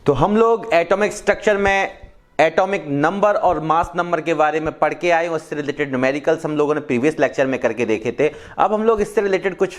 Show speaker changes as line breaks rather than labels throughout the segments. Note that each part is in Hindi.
तो हम लोग एटॉमिक स्ट्रक्चर में एटॉमिक नंबर और मास नंबर के बारे में पढ़ के आए, उससे रिलेटेड न्यूमेरिकल्स हम लोगों ने प्रीवियस लेक्चर में करके देखे थे। अब हम लोग इससे रिलेटेड कुछ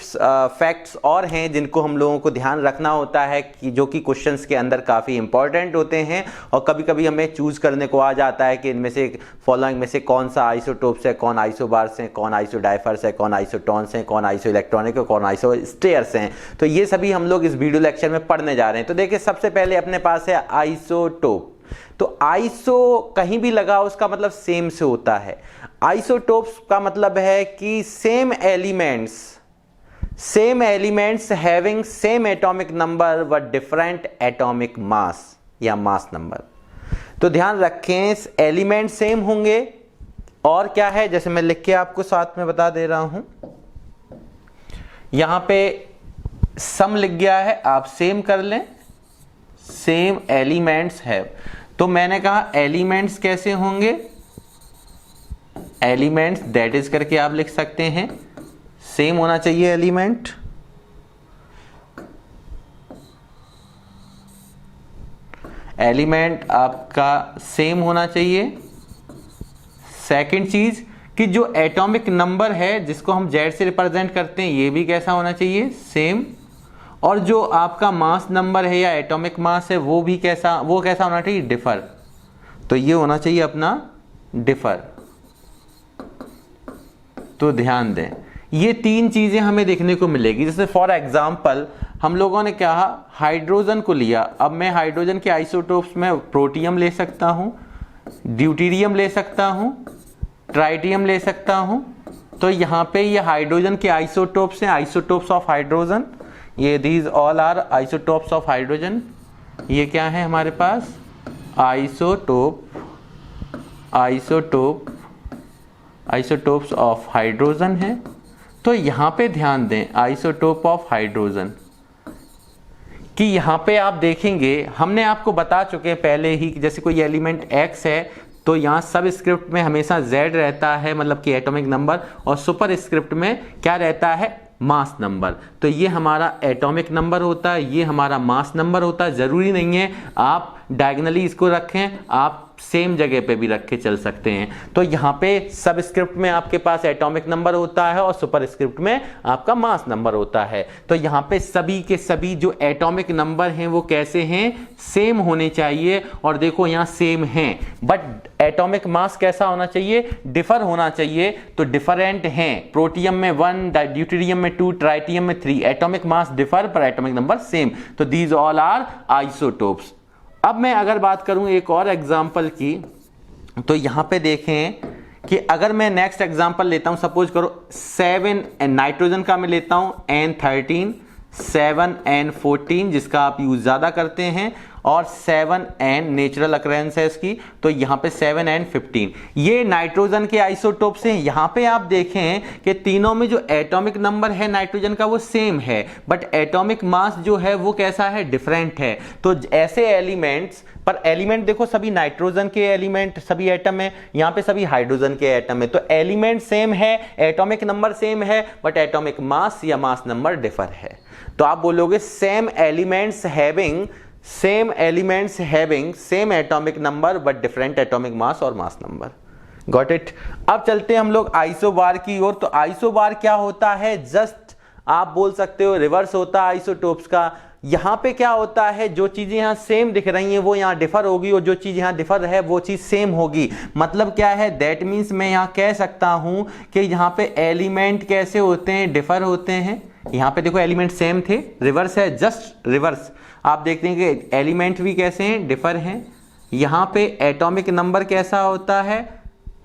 फैक्ट्स और हैं जिनको हम लोगों को ध्यान रखना होता है कि जो कि क्वेश्चंस के अंदर काफ़ी इंपॉर्टेंट होते हैं और कभी कभी हमें चूज करने को आ जाता है कि इनमें से फॉलोइंग में से कौन सा आइसोटोप्स है, कौन आइसोबार्स हैं, कौन आइसोडाइफर्स है, कौन आइसोटॉन्स हैं, कौन आइसो इलेक्ट्रॉनिक है, कौन आइसोस्टेयर्स हैं। तो ये सभी हम लोग इस वीडियो लेक्चर में पढ़ने जा रहे हैं। तो देखिए सबसे पहले अपने पास है आइसोटोप। तो आइसो कहीं भी लगा उसका मतलब सेम से होता है। आइसोटोप्स का मतलब है कि same elements having same atomic number व डिफरेंट एटॉमिक मास या मास नंबर। तो ध्यान रखें एलिमेंट सेम होंगे और क्या है, जैसे मैं लिख के आपको साथ में बता दे रहा हूं, यहां पे सम लिख गया है, आप सेम कर लें, सेम एलिमेंट्स है। तो मैंने कहा एलिमेंट्स कैसे होंगे, एलिमेंट्स दैट इज करके आप लिख सकते हैं, सेम होना चाहिए एलिमेंट। एलिमेंट आपका सेम होना चाहिए। सेकंड चीज कि जो एटॉमिक नंबर है जिसको हम जेड से रिप्रेजेंट करते हैं ये भी कैसा होना चाहिए, सेम। और जो आपका मास नंबर है या एटॉमिक मास है वो कैसा होना चाहिए, डिफर। तो ये होना चाहिए अपना डिफर। तो ध्यान दें ये तीन चीजें हमें देखने को मिलेगी। जैसे फॉर एग्जांपल हम लोगों ने कहा हाइड्रोजन को लिया, अब मैं हाइड्रोजन के आइसोटोप्स में प्रोटियम ले सकता हूं, ड्यूटेरियम ले सकता हूं, ट्राइटियम ले सकता हूं। तो यहां पे ये हाइड्रोजन के आइसोटोप्स हैं, आइसोटोप्स ऑफ हाइड्रोजन। ये these all are isotopes of hydrogen. ये क्या है हमारे पास, आइसोटोप्स ऑफ हाइड्रोजन है। तो यहां पे ध्यान दें आइसोटोप ऑफ हाइड्रोजन कि यहां पे आप देखेंगे, हमने आपको बता चुके हैं पहले ही कि जैसे कोई एलिमेंट X है तो यहां सब स्क्रिप्ट में हमेशा Z रहता है, मतलब कि एटॉमिक नंबर, और सुपर स्क्रिप्ट में क्या रहता है, मास नंबर। तो ये हमारा एटॉमिक नंबर होता है, ये हमारा मास नंबर होता है। जरूरी नहीं है आप डायगोनली इसको रखें, आप सेम जगह पे भी रख के चल सकते हैं। तो यहाँ पे सब स्क्रिप्ट में आपके पास एटॉमिक नंबर होता है और सुपर स्क्रिप्ट में आपका मास नंबर होता है। तो यहाँ पे सभी के सभी जो एटॉमिक नंबर हैं वो कैसे हैं, सेम होने चाहिए। और देखो यहाँ सेम हैं, बट एटॉमिक मास कैसा होना चाहिए, डिफर होना चाहिए। तो डिफरेंट हैं, प्रोटियम में 1, ड्यूटेरियम में 2, ट्राइटियम में 3। एटॉमिक मास डिफर पर एटॉमिक नंबर सेम। तो दीज ऑल आर आइसोटोप्स। अब मैं अगर बात करूं एक और एग्जांपल की, तो यहां पे देखें कि अगर मैं नेक्स्ट एग्जांपल लेता हूं, सपोज करो 7 नाइट्रोजन का मैं लेता हूं N13, 7N14 जिसका आप यूज ज्यादा करते हैं, और 7N नेचुरल अकरेंस है इसकी। तो यहां पे 7N15 ये नाइट्रोजन के आइसोटोप्स हैं। यहां पे आप देखें कि तीनों में जो एटॉमिक नंबर है नाइट्रोजन का वो सेम है, बट एटॉमिक मास जो है वो कैसा है, डिफरेंट है। तो ऐसे एलिमेंट्स पर, एलिमेंट देखो सभी नाइट्रोजन के एलिमेंट सभी एटम है, यहां पे सभी हाइड्रोजन के एटम है। तो एलिमेंट सेम है, एटॉमिक नंबर सेम है, बट एटॉमिक मास या मास नंबर डिफर है। तो आप बोलोगे same elements having same atomic number but different atomic मास और मास नंबर। Got it. अब चलते हैं हम लोग आइसोबार की ओर। तो आइसोबार क्या होता है, जस्ट आप बोल सकते हो रिवर्स होता है आइसोटोप्स का। यहां पे क्या होता है, जो चीजें यहां सेम दिख रही हैं वो यहां डिफर होगी, और जो चीज यहां डिफर है वो चीज सेम होगी। मतलब क्या है, दैट मीन्स मैं यहां कह सकता हूं कि यहां पे एलिमेंट कैसे होते हैं, डिफर होते हैं। यहां पे देखो एलिमेंट सेम थे, रिवर्स है, जस्ट रिवर्स। आप देखते हैं कि एलिमेंट भी कैसे हैं, डिफर हैं। यहां पे एटॉमिक नंबर कैसा होता है,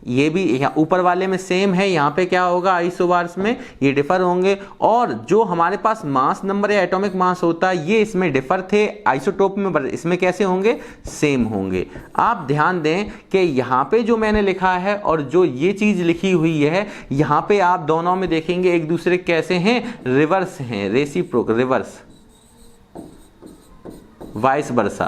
ये भी यहाँ ऊपर वाले में सेम है, यहाँ पे क्या होगा आइसोबार्स में ये डिफर होंगे। और जो हमारे पास मास नंबर या एटॉमिक मास होता है ये इसमें डिफर थे आइसोटोप में, पर इसमें कैसे होंगे, सेम होंगे। आप ध्यान दें कि यहाँ पे जो मैंने लिखा है और जो ये चीज लिखी हुई है, यहाँ पे आप दोनों में देखेंगे एक दूसरे कैसे हैं, रिवर्स हैं, रेसिप्रोक, रिवर्स, वाइस वर्सा।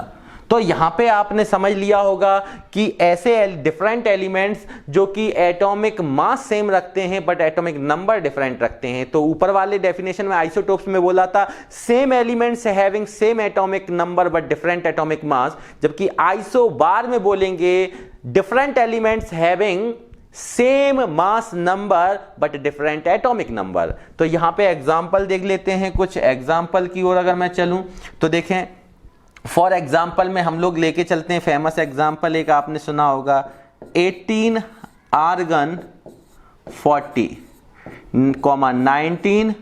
तो यहां पे आपने समझ लिया होगा कि ऐसे डिफरेंट एलिमेंट्स जो कि एटॉमिक मास सेम रखते हैं बट एटॉमिक नंबर डिफरेंट रखते हैं। तो ऊपर वाले डेफिनेशन में आइसोटोप्स में बोला था same elements having same atomic number but different atomic मास, जबकि आइसोबार में बोलेंगे different elements having same mass number but different atomic number. तो यहां पे एग्जांपल देख लेते हैं, कुछ एग्जांपल की ओर अगर मैं चलूं तो देखें, फॉर एग्जांपल में हम लोग लेके चलते हैं फेमस एग्जांपल एक आपने सुना होगा 18 आर्गन 40, 19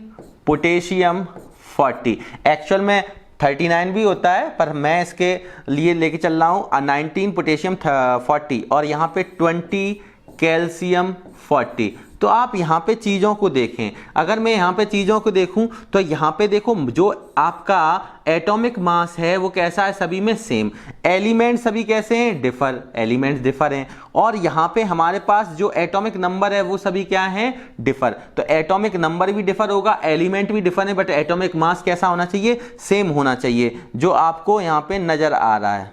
पोटेशियम 40। एक्चुअल में 39 भी होता है पर मैं इसके लिए लेके चल रहा हूं 19 पोटेशियम 40 और यहां पे 20 कैल्शियम 40। तो आप यहां पे चीजों को देखें, अगर मैं यहां पे चीजों को देखूं तो यहां पे देखो जो आपका एटॉमिक मास है वो कैसा है, सभी में सेम। एलिमेंट सभी कैसे हैं, डिफर, एलिमेंट्स डिफर हैं। और यहां पे हमारे पास जो एटॉमिक नंबर है वो सभी क्या है, डिफर। तो एटॉमिक नंबर भी डिफर होगा, एलिमेंट भी डिफर है, बट एटॉमिक मास कैसा होना चाहिए, सेम होना चाहिए, जो आपको यहां पे नजर आ रहा है।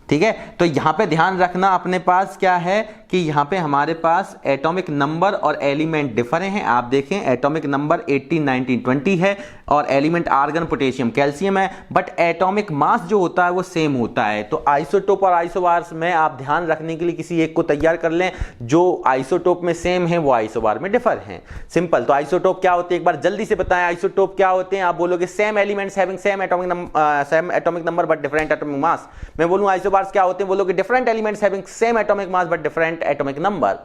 ठीक है, तो यहां पे ध्यान रखना अपने पास क्या है कि यहां पे हमारे पास एटॉमिक नंबर और एलिमेंट डिफर हैं। आप देखें एटॉमिक नंबर 18, 19, 20 है और एलिमेंट आर्गन, पोटेशियम, कैल्शियम है, बट एटॉमिक मास जो होता है वो सेम होता है। तो आइसोटोप और आइसोबार्स में आप ध्यान रखने के लिए किसी एक को तैयार कर लें, जो आइसोटोप में सेम है वो आइसोबार में डिफर हैं। सिंपल। तो आइसोटोप क्या होते हैं एक बार जल्दी से बताएं, आइसोटोप क्या होते हैं। आप बोलोगे same elements having same atomic number but different atomic मास। मैं बोलूं आइसोबार्स क्या होते हैं, बोलोगे different elements having same atomic mass but different atomic number.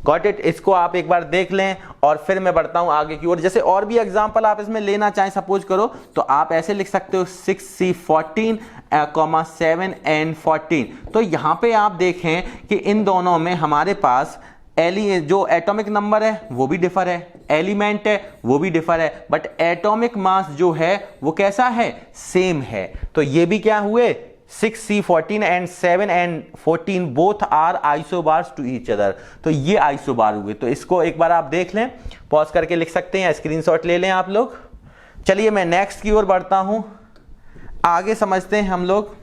Got it. इसको आप एक बार देख लें और फिर मैं बढ़ता हूं आगे की ओर। जैसे और भी एग्जांपल आप इसमें लेना चाहें सपोज करो तो आप ऐसे लिख सकते हो 6C14, 7N14। तो यहां पे आप देखें कि इन दोनों में हमारे पास जो एटॉमिक नंबर है वो भी डिफर है, एलिमेंट है वो भी डिफर है, बट एटॉमिक मास जो है वो कैसा है, सेम है। तो ये भी क्या हुए, 6C14 and 7N14 both are isobars to each other। तो ये आइसोबार हुए। तो इसको एक बार आप देख लें, पॉज करके लिख सकते हैं, स्क्रीनशॉट ले लें आप लोग। चलिए मैं नेक्स्ट की ओर बढ़ता हूं, आगे समझते हैं हम लोग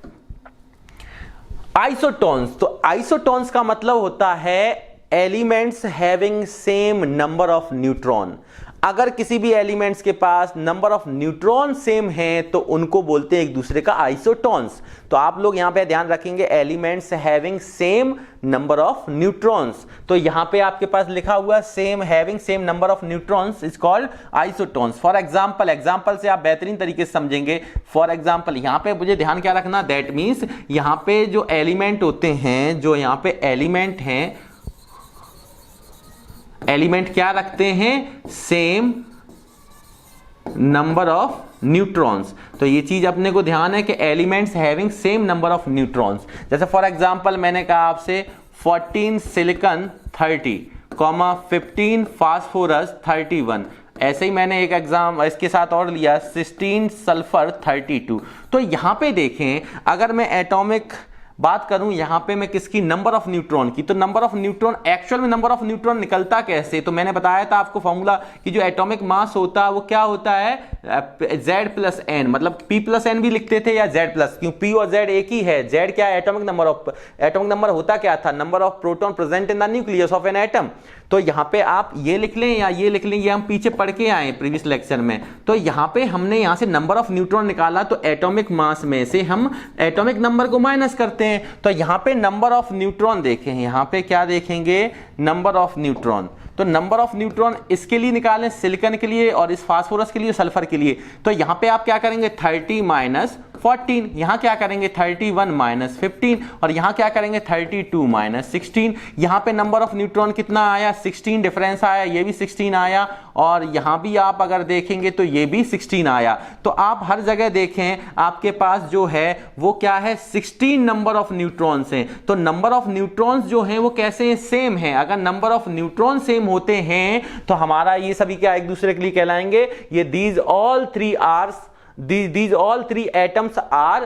आइसोटोन्स। तो आइसोटोन्स का मतलब होता है elements having same number of neutron. अगर किसी भी एलिमेंट्स के पास नंबर ऑफ न्यूट्रॉन सेम है तो उनको बोलते हैं एक दूसरे का आइसोटोन्स। तो आप लोग यहां पे ध्यान रखेंगे elements having same number of neutrons. तो यहां पे आपके पास लिखा हुआ same having same number of neutrons is called isotones. For example, example से आप बेहतरीन तरीके से समझेंगे। फॉर एग्जांपल यहां पे मुझे ध्यान क्या रखना, दैट मींस यहां पे जो एलिमेंट होते हैं, जो यहां पे एलिमेंट हैं, एलिमेंट क्या रखते हैं, सेम नंबर ऑफ न्यूट्रॉन्स। तो ये चीज अपने को ध्यान है कि elements having same number of neutrons. जैसे फॉर एग्जांपल मैंने कहा आपसे 14 सिलिकॉन 30, 15 फास्फोरस 31। ऐसे ही मैंने एक एग्जाम इसके साथ और लिया 16 सल्फर 32। तो यहां पे देखें अगर मैं एटॉमिक बात करूं यहां पे मैं किसकी, नंबर ऑफ न्यूट्रॉन की। तो नंबर ऑफ न्यूट्रॉन, एक्चुअल में नंबर ऑफ न्यूट्रॉन निकलता कैसे, तो मैंने बताया था आपको फॉर्मूला कि जो एटॉमिक मास होता है वो क्या होता है, Z+N, मतलब P+N भी लिखते थे या Z+, क्यों P और Z एक ही है। Z क्या है, एटॉमिक नंबर होता क्या था, number of proton present in the nucleus of an atom. तो यहां पे आप ये लिख लें या ये लिख लें, ये हम पीछे पढ़ के आए प्रीवियस लेक्चर में। तो यहां पे हमने यहां से नंबर ऑफ न्यूट्रॉन निकाला, तो एटॉमिक मास में से हम एटॉमिक नंबर को माइनस करते हैं। तो यहां पे नंबर ऑफ न्यूट्रॉन देखें, यहां पे क्या देखेंगे, नंबर ऑफ न्यूट्रॉन। तो नंबर ऑफ न्यूट्रॉन इसके लिए निकालें, सिलिकॉन के लिए, और इस फास्फोरस के लिए, सल्फर के लिए। तो यहां पे आप क्या करेंगे, 30 माइनस 14, यहां क्या करेंगे 31 माइनस 15, और यहां क्या करेंगे 32 माइनस 16। यहां पे नंबर ऑफ न्यूट्रॉन कितना आया, 16 डिफरेंस आया, ये भी 16 आया, और यहां भी आप अगर देखेंगे तो ये भी 16 आया। तो आप हर जगह देखें आपके पास जो है वो क्या है, 16 नंबर ऑफ न्यूट्रॉन्स हैं। तो नंबर ऑफ न्यूट्रॉन्स जो हैं वो कैसे हैं, सेम हैं। अगर नंबर ऑफ न्यूट्रॉन सेम होते हैं तो हमारा ये सभी क्या एक दूसरे के लिए कहलाएंगे, ये these all three atoms are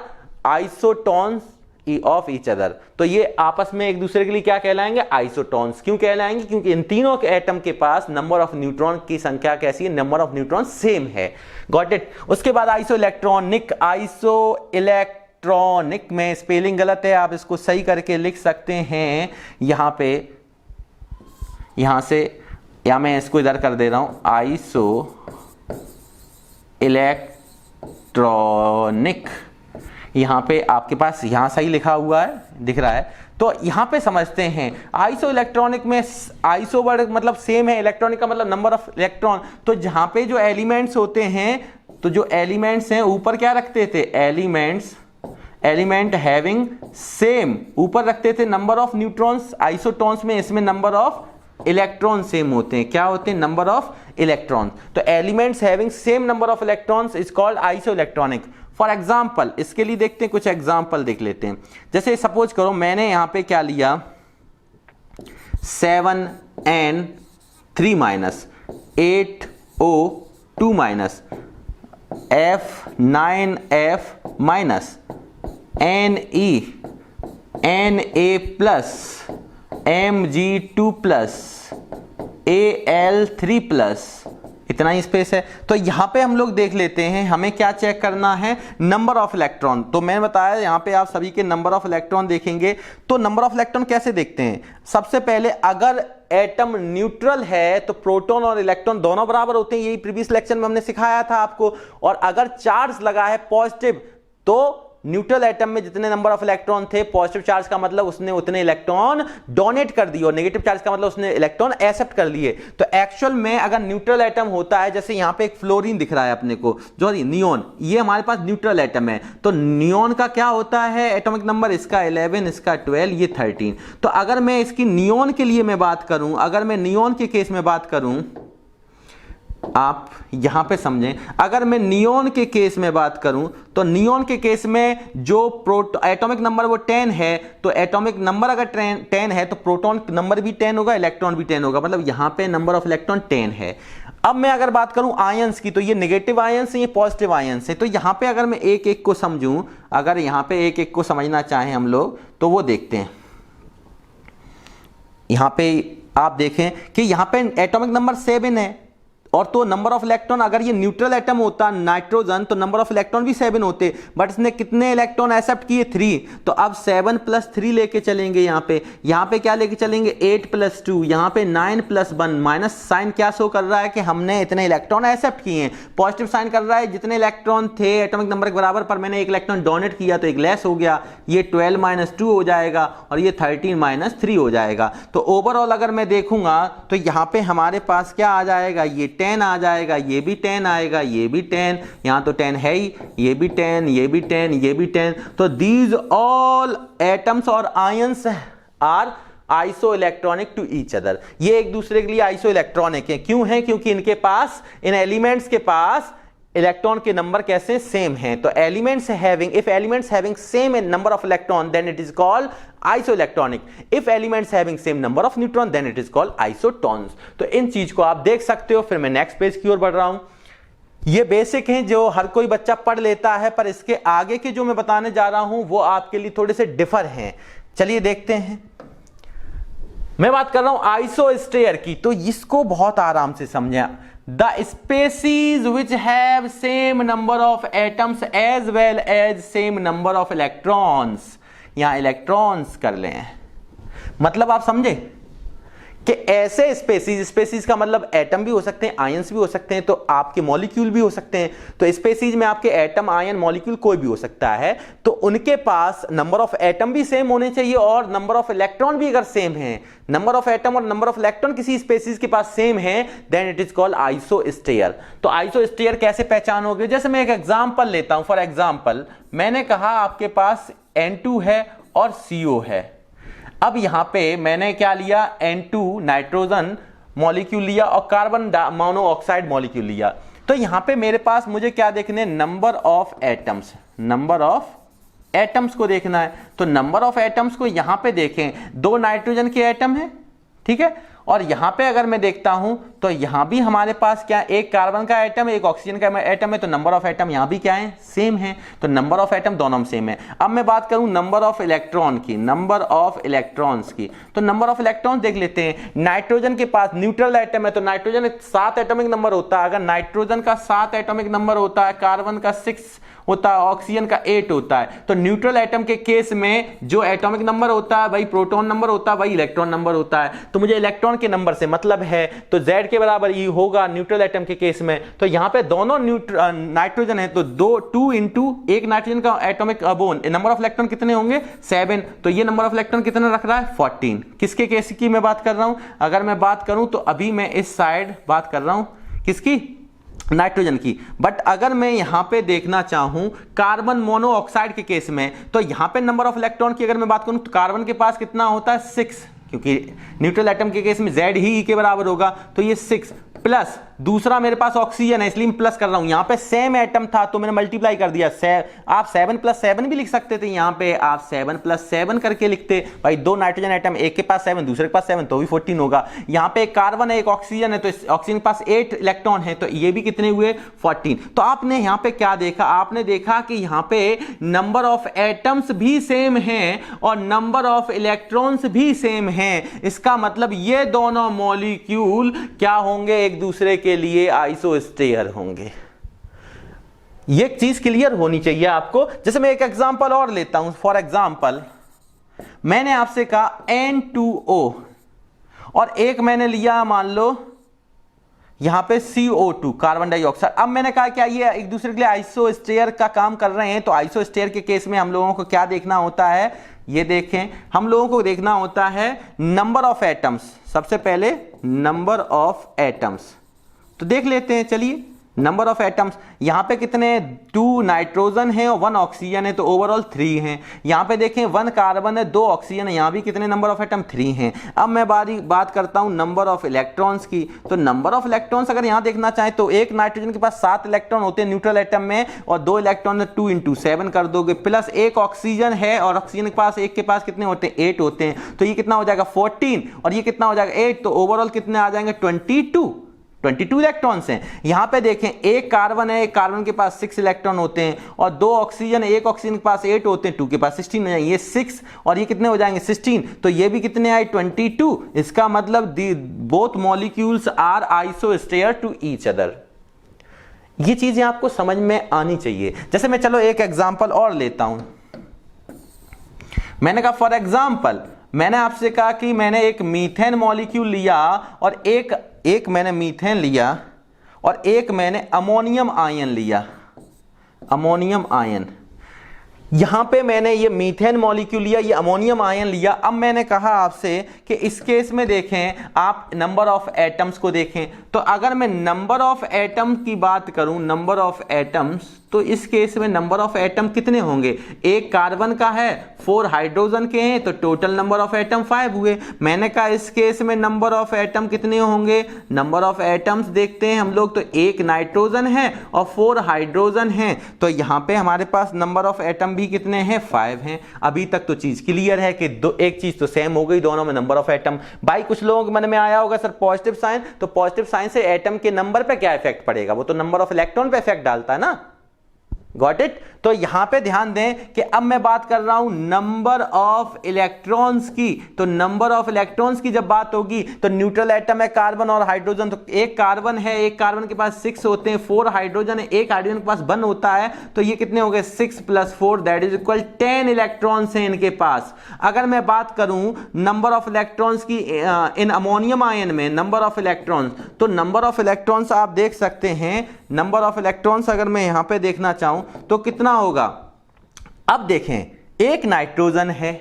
isotons of each other. तो ये आपस में एक दूसरे के लिए क्या कहलाएंगे, आइसोटोन्स। क्यों कहलाएंगे, क्योंकि इन तीनों के एटम के पास नंबर ऑफ न्यूट्रॉन की संख्या कैसी है, नंबर ऑफ न्यूट्रॉन सेम है। Got it. उसके बाद आइसो इलेक्ट्रॉनिक। आइसो इलेक्ट्रॉनिक में स्पेलिंग गलत है, आप इसको सही करके लिख सकते हैं यहां पे, यहां से, या मैं इसको इधर कर दे रहा हूं, आइसो इलेक्ट्रॉनिक। यहां पे आपके पास यहां सही लिखा हुआ है, दिख रहा है। तो यहां पे समझते हैं आइसो इलेक्ट्रॉनिक में आइसो वर्ड मतलब सेम है, इलेक्ट्रॉनिक का मतलब नंबर ऑफ इलेक्ट्रॉन। तो जहां पे जो एलिमेंट्स होते हैं, तो जो एलिमेंट्स हैं ऊपर क्या रखते थे, एलिमेंट हैविंग सेम, ऊपर रखते थे नंबर ऑफ न्यूट्रॉन्स। आइसोटोन्स में इसमें नंबर ऑफ इलेक्ट्रॉन सेम होते हैं। क्या होते हैं, नंबर ऑफ इलेक्ट्रॉन। तो elements having same number of electrons is called iso electronic. For example, इसके लिए देखते हैं, कुछ एग्जाम्पल देख लेते हैं। जैसे सपोज करो मैंने यहां पे क्या लिया, 7N3 minus 8O2 minus F9F minus Na plus Mg2 plus Al3 plus, इतना ही स्पेस है। तो यहां पे हम लोग देख लेते हैं, हमें क्या चेक करना है, नंबर ऑफ इलेक्ट्रॉन। तो मैंने बताया यहां पे आप सभी के नंबर ऑफ इलेक्ट्रॉन देखेंगे। तो नंबर ऑफ इलेक्ट्रॉन कैसे देखते हैं, सबसे पहले अगर एटम न्यूट्रल है तो प्रोटॉन और इलेक्ट्रॉन दोनों बराबर होते हैं, यही प्रीवियस लेक्चर में हमने सिखाया था आपको। और अगर चार्ज लगा है पॉजिटिव, तो न्यूट्रल एटम में जितने नंबर ऑफ इलेक्ट्रॉन थे, पॉजिटिव चार्ज का मतलब उसने उतने इलेक्ट्रॉन डोनेट कर दिए, और नेगेटिव चार्ज का मतलब उसने इलेक्ट्रॉन एक्सेप्ट कर लिए। तो एक्चुअल में अगर न्यूट्रल एटम होता है, जैसे यहां पे एक फ्लोरीन दिख रहा है अपने को, जो नियोन, ये हमारे पास न्यूट्रल एटम है। तो नियोन का क्या होता है एटॉमिक नंबर, इसका 11, इसका 12, ये 13। तो अगर मैं इसकी नियोन के लिए मैं बात करूं, अगर मैं नियोन के केस में बात करूं, आप यहां पे समझें, अगर मैं नियोन के केस में बात करूं, तो नियोन के केस में जो एटॉमिक नंबर वो 10 है, तो एटॉमिक नंबर अगर 10 है तो प्रोटॉन नंबर भी 10 होगा, इलेक्ट्रॉन भी 10 होगा, मतलब यहां पे नंबर ऑफ इलेक्ट्रॉन 10 है। अब मैं अगर बात करूं आयंस की, तो ये नेगेटिव आयंस है, ये पॉजिटिव आयंस है। तो यहां पे अगर मैं एक एक को समझूं, अगर यहां पे एक एक को समझना चाहें हम लोग, तो वो देखते हैं। यहां पे आप देखें कि यहां पे एटॉमिक नंबर 7 है, और तो नंबर ऑफ इलेक्ट्रॉन, अगर ये न्यूट्रल एटम होता नाइट्रोजन, तो नंबर ऑफ इलेक्ट्रॉन भी 7 होते, बट इसने कितने इलेक्ट्रॉन एक्सेप्ट किए, 3। तो अब 7 + 3 लेके चलेंगे यहां पे क्या लेके चलेंगे, 8 + 2, यहां पे 9 + 1, माइनस साइन क्या शो कर रहा है कि हमने इतने इलेक्ट्रॉन एक्सेप्ट किए हैं। पॉजिटिव साइन कर रहा है जितने इलेक्ट्रॉन थे एटॉमिक नंबर के बराबर, पर मैंने एक इलेक्ट्रॉन डोनेट किया तो एक लेस हो गया, ये 12 - 2 हो जाएगा, और ये 13 - 3 हो जाएगा। तो ओवरऑल अगर मैं देखूंगा तो यहां पे हमारे पास क्या आ जाएगा, ये 10 आ जाएगा, ये भी 10 आएगा, ये भी 10, यहां तो 10 है ही, ये भी 10, ये भी 10, ये भी 10। तो दीज ऑल एटम्स और ions are isoelectronic to each other. ये एक दूसरे के लिए आइसो इलेक्ट्रॉनिक है। क्यों है, क्योंकि इनके पास, इन एलिमेंट्स के पास इलेक्ट्रॉन के नंबर कैसे, सेम हैं। तो elements having, if elements having same number of electron then it is called isoelectronic. If elements having same number of neutron then it is called isotones. तो इन चीज को आप देख सकते हो। फिर मैं नेक्स्ट पेज की ओर बढ़ रहा हूं। ये बेसिक हैं जो हर कोई बच्चा पढ़ लेता है, पर इसके आगे के जो मैं बताने जा रहा हूं वो आपके लिए थोड़े से डिफर हैं। चलिए देखते हैं। मैं बात कर रहा हूं आइसोस्टेयर की, तो इसको बहुत आराम से समझें। The species which have same number of atoms as well as same number of electrons, यहां इलेक्ट्रॉन्स कर लें, मतलब आप समझे कि ऐसे स्पेसीज का मतलब एटम भी हो सकते हैं, आयंस भी हो सकते हैं, तो आपके मॉलिक्यूल भी हो सकते हैं। तो स्पेसीज में आपके एटम, आयन, मॉलिक्यूल कोई भी हो सकता है। तो उनके पास नंबर ऑफ एटम भी सेम होने चाहिए और नंबर ऑफ इलेक्ट्रॉन भी अगर सेम है, नंबर ऑफ एटम और नंबर ऑफ इलेक्ट्रॉन किसी स्पेसीज के पास सेम है, देन इट इज कॉल्ड आइसोस्टेयर। तो आइसोस्टेयर कैसे पहचानोगे, जैसे मैं एक एग्जांपल लेता हूं। फॉर एग्जांपल मैंने कहा आपके पास N2 है और CO है। अब यहां पे मैंने क्या लिया, N2 नाइट्रोजन मॉलिक्यूल लिया और कार्बन मोनोऑक्साइड मॉलिक्यूल लिया। तो यहां पे मेरे पास मुझे क्या देखने, number of atoms, number of atoms को देखना है। तो नंबर ऑफ एटम्स को यहां पे देखें, 2 नाइट्रोजन के एटम है, ठीक है, और यहां पे अगर मैं देखता हूं तो यहां भी हमारे पास क्या, एक कार्बन का एटम एक ऑक्सीजन का एटम है, तो नंबर ऑफ एटम यहां भी क्या है, सेम है। तो नंबर ऑफ एटम दोनों में सेम है। अब मैं बात करूं नंबर ऑफ इलेक्ट्रॉन की, नंबर ऑफ इलेक्ट्रॉन्स की, तो नंबर ऑफ इलेक्ट्रॉन देख लेते हैं। नाइट्रोजन के पास न्यूट्रल एटम है, तो नाइट्रोजन 7 एटॉमिक नंबर होता है। अगर नाइट्रोजन का 7 एटॉमिक नंबर होता है, कार्बन का 6 होता है, ऑक्सीजन का 8 होता है, तो न्यूट्रल एटम के केस में जो एटॉमिक नंबर होता है वही प्रोटॉन नंबर होता है, वही इलेक्ट्रॉन नंबर होता है। तो मुझे इलेक्ट्रॉन के नंबर से मतलब है, तो Z के बराबर E होगा न्यूट्रल एटम के केस में। तो यहां पे दोनों नाइट्रोजन है, तो 2 इंटू एक नाइट्रोजन का atomic bone, number of electron कितने होंगे 7, तो ये नंबर ऑफ इलेक्ट्रॉन कितना रख रहा है 14। किसके केस की मैं बात कर रहा हूं, अगर मैं बात करूं तो अभी मैं इस साइड बात कर रहा हूं किसकी, नाइट्रोजन की। बट अगर मैं यहां पे देखना चाहूं कार्बन मोनोऑक्साइड के केस में, तो यहां पे नंबर ऑफ इलेक्ट्रॉन की अगर मैं बात करूं तो कार्बन के पास कितना होता है 6, क्योंकि न्यूट्रल एटम के केस में Z ही E के बराबर होगा, तो ये 6 प्लस दूसरा मेरे पास ऑक्सीजन है, इसलिए मैं प्लस कर रहा हूं। यहां पे सेम एटम था तो मैंने मल्टीप्लाई कर दिया। आप 7 + 7 भी लिख सकते थे, यहां पे आप 7 + 7 करके लिखते भाई। 2 नाइट्रोजन एटम, एक के पास 7 दूसरे के पास 7, तो भी 14 होगा। यहां पे एक कार्बन है एक ऑक्सीजन है, तो ऑक्सीजन के पास 8 इलेक्ट्रॉन है, तो ये भी कितने हुए 14। तो आपने यहां पे क्या देखा, आपने देखा कि यहां पे नंबर ऑफ एटम्स भी सेम है और नंबर ऑफ इलेक्ट्रॉन्स भी सेम है। इसका मतलब ये दोनों मॉलिक्यूल क्या होंगे, एक दूसरे के लिए आइसोस्टेयर होंगे। ये चीज क्लियर होनी चाहिए आपको। जैसे मैं एक एग्जांपल और लेता हूं, फॉर एग्जांपल मैंने आपसे कहा N2O और एक मैंने लिया मान लो यहां पे CO2 कार्बन डाइऑक्साइड। अब मैंने कहा क्या ये एक दूसरे के लिए आइसोस्टेयर का काम कर रहे हैं, तो आइसोस्टेयर के केस में हम लोगों को क्या देखना होता है, ये देखें, हम लोगों को देखना होता है नंबर ऑफ एटम्स। सबसे पहले नंबर ऑफ एटम्स तो देख लेते हैं, चलिए नंबर ऑफ एटम्स यहां पे कितने 2 नाइट्रोजन है और 1 ऑक्सीजन है, तो ओवरऑल 3 हैं। यहां पे देखें 1 कार्बन है 2 ऑक्सीजन है, यहां भी कितने नंबर ऑफ एटम 3 हैं। अब मैं बात करता हूं नंबर ऑफ इलेक्ट्रॉन्स की। तो नंबर ऑफ इलेक्ट्रॉन्स अगर यहां देखना चाहें तो एक नाइट्रोजन के पास 7 इलेक्ट्रॉन होते हैं न्यूट्रल एटम में, और 2 इलेक्ट्रॉन 2 × 7 कर दोगे, प्लस एक ऑक्सीजन है और ऑक्सीजन के पास एक के पास कितने होते हैं 8 होते हैं, तो ये कितना हो जाएगा 14 और ये कितना हो जाएगा 8, तो ओवरऑल कितने आ जाएंगे 22 इलेक्ट्रॉन्स हैं। यहां पे देखें एक कार्बन है, एक कार्बन के पास 6 इलेक्ट्रॉन होते हैं और 2 ऑक्सीजन है, एक ऑक्सीजन के पास 8 होते हैं, 2 के पास 16 हो जाएंगे, ये 6 और ये कितने हो जाएंगे 16, तो ये भी कितने आए 22। इसका मतलब both molecules are isostere to each other. ये चीजें आपको समझ में आनी चाहिए। जैसे मैं चलो एक एग्जांपल और लेता हूं। मैंने कहा फॉर एग्जांपल मैंने आपसे कहा कि मैंने एक मीथेन मॉलिक्यूल लिया और एक मैंने मीथेन लिया और एक मैंने अमोनियम आयन लिया, अमोनियम आयन। यहां पे मैंने ये मीथेन मॉलिक्यूल लिया, ये अमोनियम आयन लिया। अब मैंने कहा आपसे कि इस केस में देखें आप नंबर ऑफ एटम्स को देखें, तो अगर मैं नंबर ऑफ एटम की बात करूं, नंबर ऑफ एटम्स, तो इस केस में नंबर ऑफ एटम कितने होंगे, एक कार्बन का है 4 हाइड्रोजन के हैं, तो टोटल नंबर ऑफ एटम 5 हुए। मैंने कहा इस केस में नंबर ऑफ एटम कितने होंगे, नंबर ऑफ एटम्स देखते हैं हम लोग, तो एक नाइट्रोजन है और 4 हाइड्रोजन हैं, तो यहां पे हमारे पास नंबर ऑफ एटम भी कितने हैं 5 हैं। अभी तक तो चीज क्लियर है कि एक चीज तो सेम हो गई दोनों में, नंबर ऑफ एटम। भाई कुछ लोगों के मन में आया होगा सर पॉजिटिव साइन, तो पॉजिटिव साइन से एटम के नंबर पे क्या इफेक्ट पड़ेगा, वो तो नंबर ऑफ इलेक्ट्रॉन पे इफेक्ट डालता है ना। Got it. तो यहां पे ध्यान दें कि अब मैं बात कर रहा हूं नंबर ऑफ इलेक्ट्रॉन्स की। तो नंबर ऑफ इलेक्ट्रॉन्स की जब बात होगी तो न्यूट्रल एटम है कार्बन और हाइड्रोजन, तो एक कार्बन है, एक कार्बन के पास 6 होते हैं, 4 हाइड्रोजन है, एक हाइड्रोजन के पास 1 होता है, तो ये कितने हो गए 6 + 4 दैट इज इक्वल 10 इलेक्ट्रॉन्स हैं इनके पास। अगर मैं बात करूं नंबर ऑफ इलेक्ट्रॉन्स की इन अमोनियम आयन में, नंबर ऑफ इलेक्ट्रॉन्स, तो नंबर ऑफ इलेक्ट्रॉन्स आप देख सकते हैं, नंबर ऑफ इलेक्ट्रॉन्स अगर मैं यहां पे देखना चाहूं तो कितना होगा। अब देखें एक नाइट्रोजन है,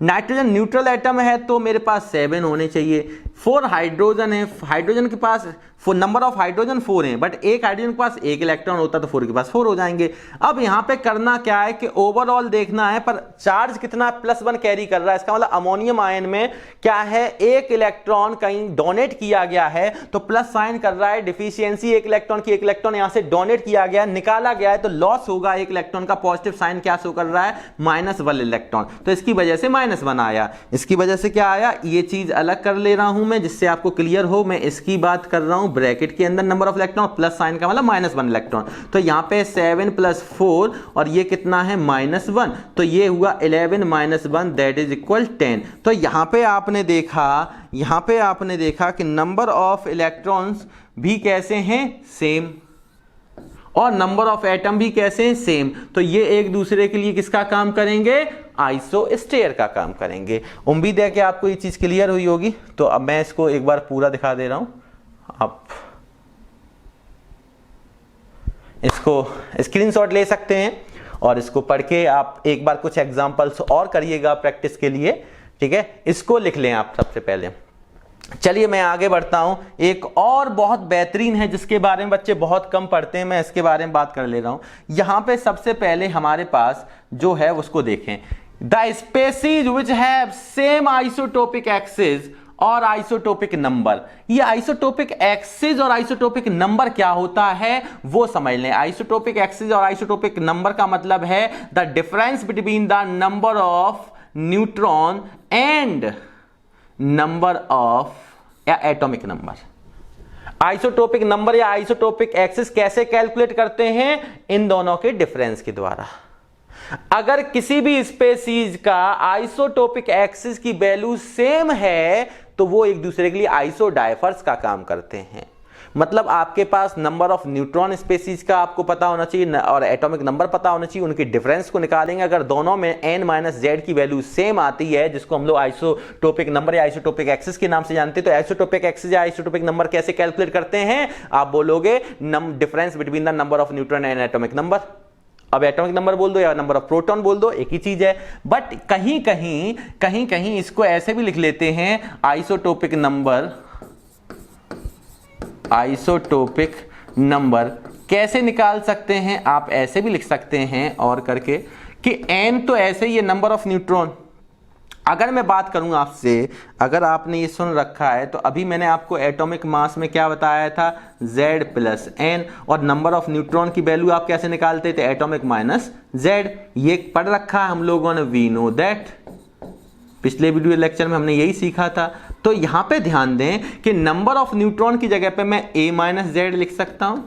नाइट्रोजन न्यूट्रल एटम है तो मेरे पास 7 होने चाहिए। 4 हाइड्रोजन है, हाइड्रोजन के पास नंबर ऑफ हाइड्रोजन 4 हैं, बट एक हाइड्रोजन के पास एक इलेक्ट्रॉन होता तो 4 के पास 4 हो जाएंगे। अब यहां पे करना क्या है कि ओवरऑल देखना है, पर चार्ज कितना +1 कैरी कर रहा है। इसका मतलब अमोनियम आयन में क्या है, एक इलेक्ट्रॉन कहीं डोनेट किया गया है तो प्लस साइन कर रहा है, डिफिशियंसी एक इलेक्ट्रॉन की, एक इलेक्ट्रॉन यहां से डोनेट किया गया, निकाला गया है, तो लॉस होगा एक इलेक्ट्रॉन का। पॉजिटिव साइन क्या शो कर रहा है, -1 इलेक्ट्रॉन, तो इसकी वजह से -1 आया। इसकी वजह से क्या आया, ये चीज अलग कर ले रहा हूं मैं जिससे आपको क्लियर हो, मैं इसकी बात कर रहा हूं ब्रैकेट के अंदर number of electron, plus sign का मतलब -1 इलेक्ट्रॉन। तो यहाँ पे 7 + 4 और ये कितना है -1, तो ये हुआ 11 - 1 दैट इज इक्वल 10। तो यहाँ पे आपने देखा कि नंबर ऑफ इलेक्ट्रॉन्स भी कैसे हैं, सेम, और नंबर ऑफ एटम भी कैसे हैं, सेम। तो ये एक दूसरे के लिए किसका काम करेंगे, आइसोस्टेयर का काम करेंगे। उम्मीद है कि आपको ये चीज क्लियर हुई होगी। तो अब मैं इसको एक बार पूरा दिखा दे रहा हूं, आप इसको स्क्रीनशॉट ले सकते हैं और इसको पढ़ के आप एक बार कुछ एग्जांपल्स और करिएगा प्रैक्टिस के लिए, ठीक है। इसको लिख लें आप सबसे पहले। चलिए मैं आगे बढ़ता हूं। एक और बहुत बेहतरीन है जिसके बारे में बच्चे बहुत कम पढ़ते हैं, मैं इसके बारे में बात कर ले रहा हूं। यहां पे सबसे पहले हमारे पास जो है उसको देखें, the species which have same isotopic axis और आइसोटोपिक नंबर। ये आइसोटोपिक एक्सिस और आइसोटोपिक नंबर क्या होता है वो समझ लें। आइसोटोपिक एक्सिस और आइसोटोपिक नंबर का मतलब है the difference between the number of neutron and number of या एटॉमिक नंबर। आइसोटोपिक नंबर या आइसोटोपिक एक्सिस कैसे कैलकुलेट करते हैं, इन दोनों के डिफरेंस के द्वारा। अगर किसी भी स्पेसीज का आइसोटोपिक एक्सिस की वैल्यू सेम है तो वो एक दूसरे के लिए आइसोडाइफर्स का काम करते हैं। मतलब आपके पास नंबर ऑफ न्यूट्रॉन स्पेसीज का आपको पता होना चाहिए और एटॉमिक नंबर पता होना चाहिए, उनके डिफरेंस को निकालेंगे। अगर दोनों में n - z की वैल्यू सेम आती है, जिसको हम लोग आइसोटोपिक नंबर या आइसोटोपिक एक्सिस के नाम से जानते हैं, तो आइसोटोपिक एक्सिस या आइसोटोपिक नंबर कैसे कैलकुलेट करते हैं, आप बोलोगे difference between the number of neutron and atomic number. अब एटॉमिक नंबर बोल दो या नंबर ऑफ प्रोटॉन बोल दो, एक ही चीज है। बट कहीं कहीं इसको ऐसे भी लिख लेते हैं, आइसोटोपिक नंबर कैसे निकाल सकते हैं, आप ऐसे भी लिख सकते हैं और करके कि n तो ऐसे ही है नंबर ऑफ न्यूट्रॉन। अगर मैं बात करूं आपसे, अगर आपने ये सुन रखा है, तो अभी मैंने आपको एटॉमिक मास में क्या बताया था, Z + n, और नंबर ऑफ न्यूट्रॉन की वैल्यू आप कैसे निकालते थे, एटॉमिक - Z। ये पढ़ रखा है हम लोगों ने, वी नो दैट, पिछले वीडियो लेक्चर में हमने यही सीखा था। तो यहां पे ध्यान दें कि नंबर ऑफ न्यूट्रॉन की जगह पे मैं a - z लिख सकता हूं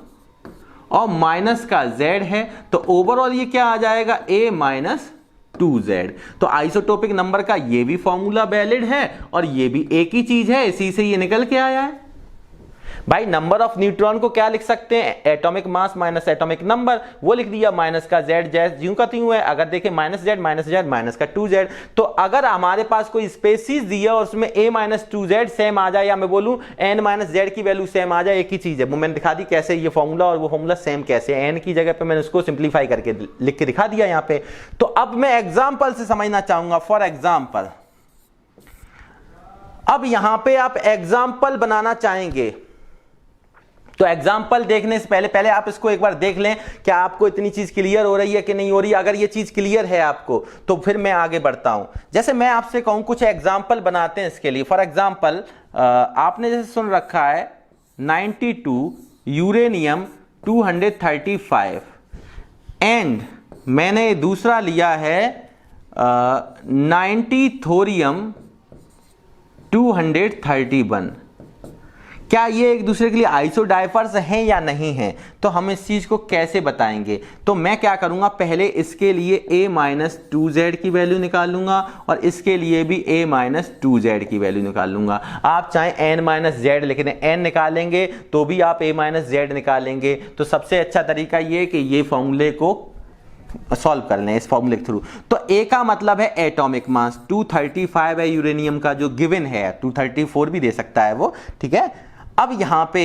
और माइनस का z है, तो ओवरऑल ये क्या आ जाएगा, a - 2z। तो आइसोटोपिक नंबर का ये भी फॉर्मूला वैलिड है और ये भी एक ही चीज है, इसी से ये निकल के आया है। भाई नंबर ऑफ न्यूट्रॉन को क्या लिख सकते हैं, एटॉमिक मास - एटॉमिक नंबर, वो लिख दिया, माइनस का z जैस यूं का त्यों है। अगर देखें -z माइनस का 2z, तो अगर हमारे पास कोई स्पेसीज दिया और उसमें a - 2z सेम आ जाए, या मैं बोलूं n - z की वैल्यू सेम आ जाए, एक ही चीज है। वो मैंने दिखा दी कैसे ये फॉर्मूला और वो फॉर्मूला सेम कैसे है। n की जगह पे मैंने उसको सिंप्लीफाई करके लिख के दिखा दिया यहाँ पे। तो अब मैं एग्जाम्पल से समझना चाहूंगा। फॉर एग्जाम्पल, अब यहां पे आप एग्जाम्पल बनाना चाहेंगे, तो एग्जाम्पल देखने से पहले आप इसको एक बार देख लें, क्या आपको इतनी चीज क्लियर हो रही है कि नहीं हो रही है। अगर ये चीज क्लियर है आपको, तो फिर मैं आगे बढ़ता हूं। जैसे मैं आपसे कहूं कुछ एग्जाम्पल बनाते हैं इसके लिए। फॉर एग्जाम्पल, आपने जैसे सुन रखा है 92 यूरेनियम 235 एंड मैंने दूसरा लिया है 90 थोरियम 231। क्या ये एक दूसरे के लिए आइसोडाइफर्स हैं या नहीं हैं, तो हम इस चीज को कैसे बताएंगे। तो मैं क्या करूंगा, पहले इसके लिए a - 2z की वैल्यू निकाल लूंगा और इसके लिए भी a - 2z की वैल्यू निकाल लूंगा। आप चाहे n - z लिख दें, n निकालेंगे तो भी आप a - z निकालेंगे। तो सबसे अच्छा तरीका ये कि ये फॉर्मूले को सॉल्व कर लें इस फॉर्मूले के थ्रू। तो A का मतलब है एटॉमिक मास, 235 है यूरेनियम का जो गिवन है, 234 भी दे सकता है वो, ठीक है। अब यहां पे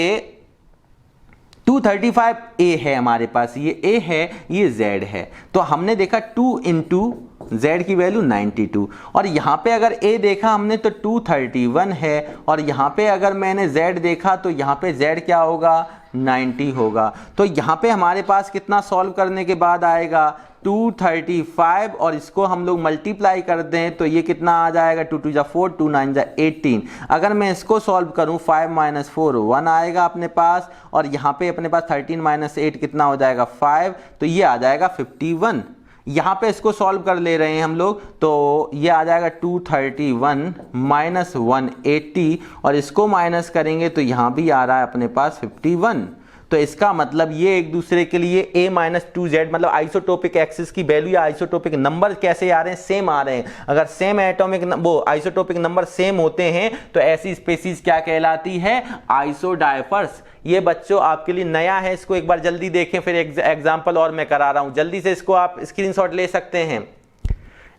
235 A है हमारे पास, ये A है, ये Z है। तो हमने देखा 2 × Z की वैल्यू 92, और यहां पे अगर A देखा हमने तो 231 है, और यहां पे अगर मैंने Z देखा तो यहां पे Z क्या होगा, 90 होगा। तो यहां पे हमारे पास कितना सॉल्व करने के बाद आएगा, 235, और इसको हम लोग मल्टीप्लाई कर दें तो ये कितना आ जाएगा, 2 × 4, 2 × 9 = 18। अगर मैं इसको सॉल्व करूं, 5 - 4 1 आएगा अपने पास, और यहाँ पे अपने पास 13 - 8 कितना हो जाएगा, 5, तो ये आ जाएगा 51। यहाँ पे इसको सॉल्व कर ले रहे हैं हम लोग, तो ये आ जाएगा 231 माइनस 180 और इसको माइनस करेंगे तो यहाँ भी आ रहा है अपने पास 51। तो इसका मतलब ये एक दूसरे के लिए a माइनस 2z मतलब आइसोटोपिक एक्सिस की वैल्यू या आइसोटोपिक नंबर कैसे आ रहे हैं, सेम आ रहे हैं। अगर सेम एटॉमिक वो आइसोटोपिक नंबर सेम होते हैं तो ऐसी स्पीसीज क्या कहलाती है, आइसोडाइफर्स। ये बच्चों आपके लिए नया है, इसको एक बार जल्दी देखें, फिर एग्जाम्पल और मैं करा रहा हूं जल्दी से। इसको आप स्क्रीनशॉट ले सकते हैं,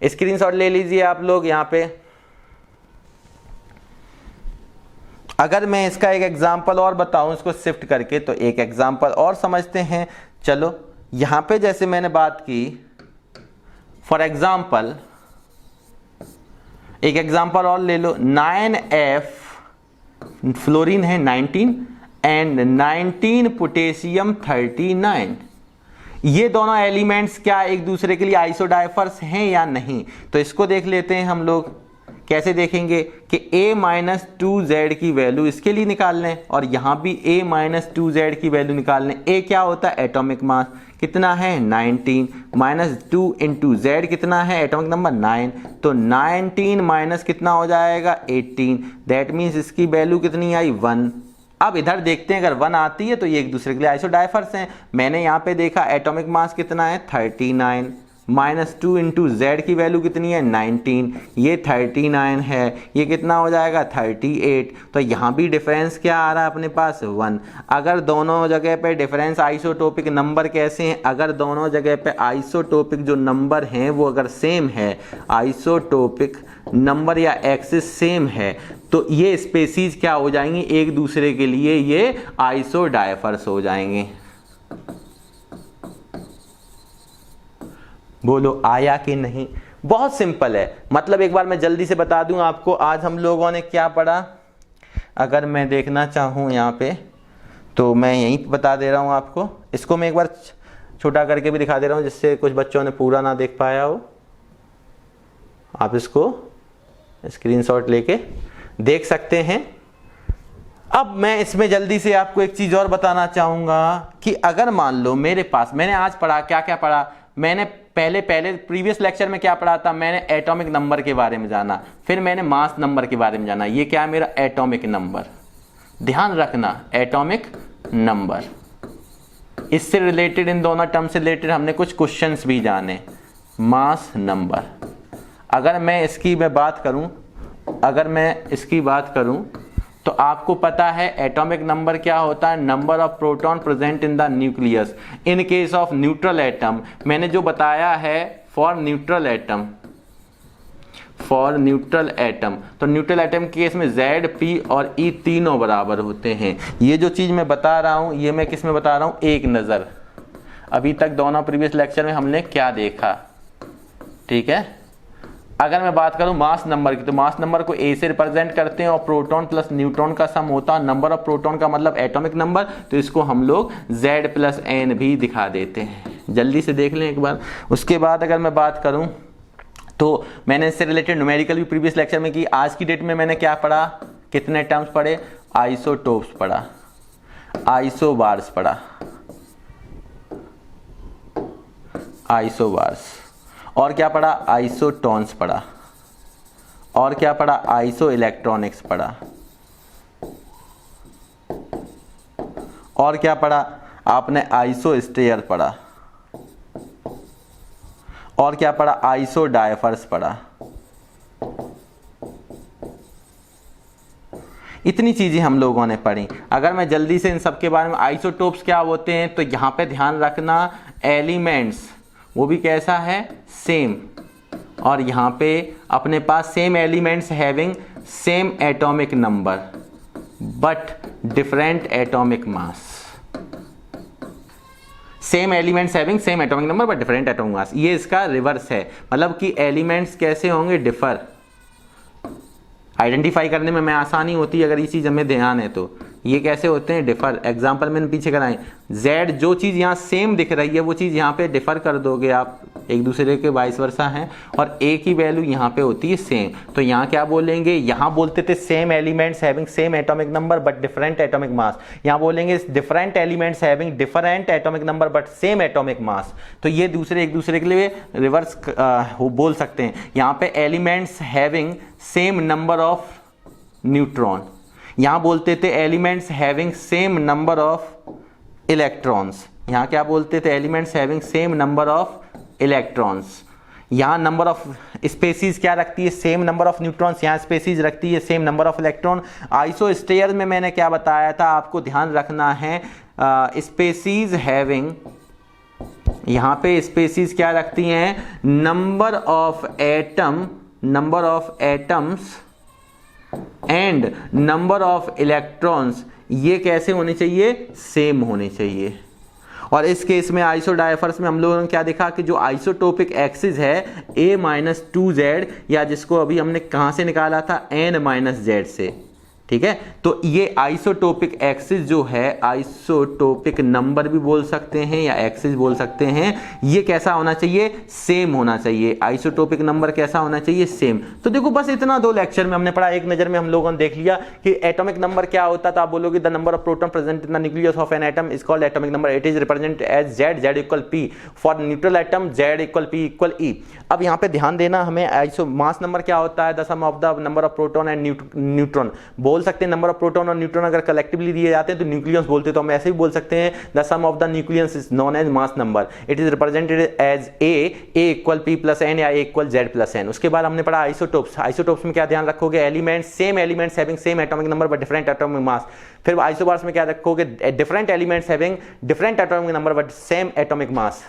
स्क्रीनशॉट ले लीजिए आप लोग यहाँ पे। अगर मैं इसका एक एग्जाम्पल और बताऊं इसको शिफ्ट करके, तो एक एग्जाम्पल और समझते हैं। चलो यहां पे जैसे मैंने बात की, फॉर एग्जाम्पल एक एग्जाम्पल और ले लो, 9F फ्लोरीन है 19 एंड 19 पोटेशियम 39। ये दोनों एलिमेंट्स क्या एक दूसरे के लिए आइसोडाइफर्स हैं या नहीं, तो इसको देख लेते हैं हम लोग। कैसे देखेंगे कि a माइनस 2z की वैल्यू इसके लिए निकाल लें और यहां भी a माइनस 2z की वैल्यू निकाल लें। a क्या होता है, एटॉमिक मास कितना है 19 माइनस 2 इंटू z कितना है, एटॉमिक नंबर 9, तो 19 माइनस कितना हो जाएगा 18, दैट मीन्स इसकी वैल्यू कितनी आई 1। अब इधर देखते हैं, अगर 1 आती है तो ये एक दूसरे के लिए आइसोडाइफर्स हैं। मैंने यहाँ पे देखा एटॉमिक मास कितना है 39 माइनस 2 इंटू जेड की वैल्यू कितनी है 19, ये 39 है, ये कितना हो जाएगा 38। तो यहाँ भी डिफरेंस क्या आ रहा है अपने पास 1। अगर दोनों जगह पे डिफरेंस आइसोटोपिक नंबर कैसे हैं, अगर दोनों जगह पे आइसोटोपिक जो नंबर हैं वो अगर सेम है, आइसोटोपिक नंबर या एक्सिस सेम है, तो ये स्पेसीज क्या हो जाएंगी, एक दूसरे के लिए ये आइसोडाइफर्स हो जाएंगे। बोलो आया कि नहीं, बहुत सिंपल है। मतलब एक बार मैं जल्दी से बता दूं आपको, आज हम लोगों ने क्या पढ़ा, अगर मैं देखना चाहूं यहाँ पे तो मैं यहीं बता दे रहा हूं आपको। इसको मैं एक बार छोटा करके भी दिखा दे रहा हूं जिससे कुछ बच्चों ने पूरा ना देख पाया हो। आप इसको स्क्रीनशॉट लेके देख सकते हैं। अब मैं इसमें जल्दी से आपको एक चीज और बताना चाहूंगा कि अगर मान लो मेरे पास, मैंने आज पढ़ा क्या क्या पढ़ा, मैंने पहले प्रीवियस लेक्चर में क्या पढ़ा था, मैंने एटॉमिक नंबर के बारे में जाना, फिर मैंने मास नंबर के बारे में जाना। ये क्या है मेरा एटॉमिक नंबर, ध्यान रखना एटॉमिक नंबर। इससे रिलेटेड, इन दोनों टर्म से रिलेटेड हमने कुछ क्वेश्चंस भी जाने। मास नंबर, अगर मैं इसकी बात करूं तो आपको पता है एटॉमिक नंबर क्या होता है, number of proton present in the nucleus in case of neutral atom. मैंने जो बताया है फॉर न्यूट्रल एटम, तो न्यूट्रल एटम के केस में Z, P और E तीनों बराबर होते हैं। ये जो चीज मैं बता रहा हूं ये मैं किस में बता रहा हूं, एक नजर। अभी तक दोनों प्रीवियस लेक्चर में हमने क्या देखा, ठीक है। अगर मैं बात करूं मास नंबर की, तो मास नंबर को A से रिप्रेजेंट करते हैं और प्रोटॉन प्लस न्यूट्रॉन का सम होता है। नंबर ऑफ प्रोटॉन का मतलब एटॉमिक नंबर, तो इसको हम लोग Z प्लस N भी दिखा देते हैं। जल्दी से देख लें एक बार। उसके बाद अगर मैं बात करूं तो मैंने इससे रिलेटेड न्यूमेरिकल भी प्रीवियस लेक्चर में की। आज की डेट में मैंने क्या पढ़ा, कितने टर्म्स पढ़े, आइसोटोप्स पढ़ा, आइसोबार्स पढ़ा, आइसोबार्स, और क्या पढ़ा, आइसोटॉन्स पढ़ा, और क्या पढ़ा, आइसो इलेक्ट्रॉनिक्स पढ़ा, और क्या पढ़ा आपने, आइसो स्टेयर पढ़ा, और क्या पढ़ा, आइसो डायफर्स पढ़ा। इतनी चीजें हम लोगों ने पढ़ी। अगर मैं जल्दी से इन सब के बारे में, आइसोटोप्स क्या होते हैं, तो यहां पे ध्यान रखना एलिमेंट्स वो भी कैसा है, सेम, और यहां पे अपने पास same elements having same atomic number but different atomic mass. Same elements having same atomic number but different atomic mass, ये इसका रिवर्स है। मतलब कि एलिमेंट्स कैसे होंगे, डिफर। आइडेंटिफाई करने में आसानी होती है अगर ये चीज हमें ध्यान है तो। ये कैसे होते हैं, डिफर। एग्जांपल मैंने पीछे कराए, Z जो चीज यहाँ सेम दिख रही है वो चीज यहाँ पे डिफर कर दोगे आप एक दूसरे के वाइस वर्सा हैं, और ए की वैल्यू यहाँ पे होती है सेम। तो यहाँ क्या बोलेंगे, यहाँ बोलते थे same elements having same atomic number but different atomic मास, यहाँ बोलेंगे different elements having different atomic number but same atomic mass. तो ये दूसरे एक दूसरे के लिए रिवर्स बोल सकते हैं। यहाँ पे elements having same number of neutron, यहां बोलते the elements having same number of electrons, यहां क्या बोलते the elements having same number of electrons. यहां नंबर ऑफ स्पेसीज क्या रखती है, सेम नंबर ऑफ न्यूट्रॉन्स, यहां स्पेसीज रखती है सेम नंबर ऑफ इलेक्ट्रॉन। आइसोस्टेयर में मैंने क्या बताया था, आपको ध्यान रखना है स्पेसीज हैविंग, यहां पे स्पेसीज क्या रखती हैं, number of atoms and number of electrons, ये कैसे होने चाहिए, सेम होने चाहिए। और इस केस में आइसोडायफर्स में हम लोगों ने क्या देखा कि जो आइसोटोपिक एक्सिस है A-2Z, या जिसको अभी हमने कहां से निकाला था, N-Z से, ठीक है। तो ये आइसोटोपिक एक्सिस जो है, आइसोटोपिक नंबर भी बोल सकते हैं या एक्सिस बोल सकते हैं, ये कैसा होना चाहिए, सेम होना चाहिए। आइसोटोपिक नंबर कैसा होना चाहिए, सेम। तो देखो बस इतना 2 लेक्चर में हमने पढ़ा, एक नजर में हम लोगों ने देख लिया कि एटॉमिक नंबर क्या होता था। आप बोलोगे the number of proton present in the nucleus of an atom is called atomic number, it is represented as Z equal P, for neutral atom Z equal P equal E। अब यहाँ पे ध्यान देना, हमें आइसो मास नंबर क्या होता है, the sum of the number of proton and neutron. बोल सकते हैं नंबर ऑफ प्रोटॉन और न्यूट्रॉन अगर कलेक्टिवली दिए जाते हैं तो न्यूक्लियस बोलते हैं, तो हम ऐसे भी बोल सकते हैं the sum of the nucleus is known as mass number, it is represented as A equal P plus N या A equal Z plus N। उसके बाद हमने पढ़ा आइसोटोप्स। आइसोटोप्स में क्या ध्यान रखोगे, elements, same elements having same atomic number but different atomic मास। फिर आइसोबार्स में क्या रखोगे, different elements having different atomic number but same atomic mass.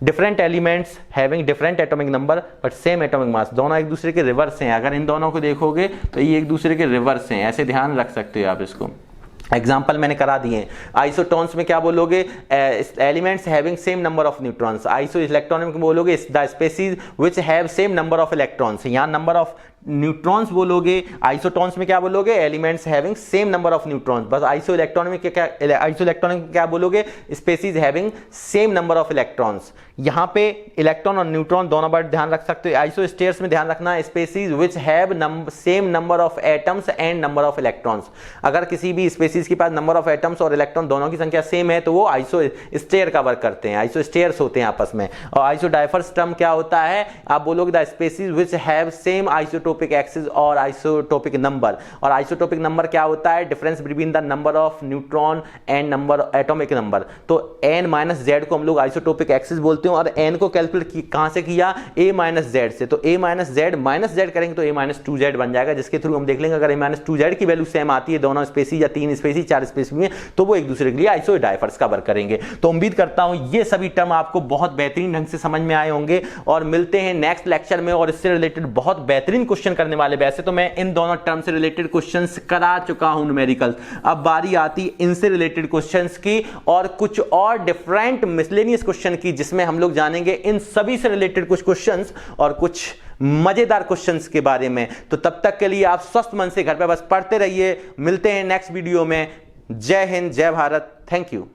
Different elements having different atomic number but same atomic mass, दोनों एक दूसरे के रिवर्स हैं। अगर इन दोनों को देखोगे तो ये एक दूसरे के रिवर्स हैं, ऐसे ध्यान रख सकते हो आप इसको। एग्जाम्पल मैंने करा दिए। आइसोटोन्स में क्या बोलोगे, elements having same number of neutrons. Iso electron में बोलोगे the species which have same number of electrons, यहां नंबर ऑफ न्यूट्रॉन्स बोलोगे। आइसोटोन्स में क्या बोलोगे, elements having same number of neutrons. बस आइसो इलेक्ट्रॉन में क्या, आइसो इलेक्ट्रॉन में क्या बोलोगे, species having same number of electrons. यहां पे इलेक्ट्रॉन और न्यूट्रॉन दोनों बार ध्यान रख सकते हो। आइसो स्टेयर्स में ध्यान रखना, species which have same number of atoms and number of electrons. अगर किसी भी स्पेसीज के पास नंबर ऑफ एटम्स और इलेक्ट्रॉन दोनों की संख्या सेम है तो वो आइसो स्टेयर का वर्क करते हैं, आइसो स्टेयर्स होते हैं आपस में। और आइसोडायफर्स टर्म क्या होता है, आप बोलोगे the species which have same isotopic axis और आइसोटोपिक नंबर। और आइसोटोपिक नंबर क्या होता है, difference between the number of neutron and number atomic number. तो N-Z को हम लोग आइसोटोपिक एक्सिस बोलते हैं, और N को कैलकुलेट कहां से किया, A-Z से। तो A-Z करेंगे तो A-2Z बन जाएगा, जिसके थ्रू हम देख लेंगे अगर A-2Z की वैल्यू सेम आती है दोनों स्पेसीज या 3 स्पेसीज 4 स्पेसीज में, तो वो एक दूसरे के लिए आइसोडायफर्स का वर्क करेंगे। तो उम्मीद करता हूं ये सभी टर्म आपको बहुत बेहतरीन ढंग से समझ में आए होंगे, और मिलते हैं नेक्स्ट लेक्चर में और इससे रिलेटेड बहुत बेहतरीन क्वेश्चन करने वाले। वैसे तो मैं इन दोनों टर्म से रिलेटेड क्वेश्चंस करा चुका हूं न्यूमेरिकल, अब बारी आती इनसे रिलेटेड क्वेश्चंस की और कुछ और डिफरेंट मिसलेनियस क्वेश्चन की, जिसमें हम लोग जानेंगे इन सभी से रिलेटेड कुछ क्वेश्चंस और कुछ मजेदार क्वेश्चंस के बारे में। तो तब तक के लिए आप स्वस्थ मन से घर पे बस पढ़ते रहिए। मिलते हैं नेक्स्ट वीडियो में। जय हिंद, जय भारत, थैंक यू।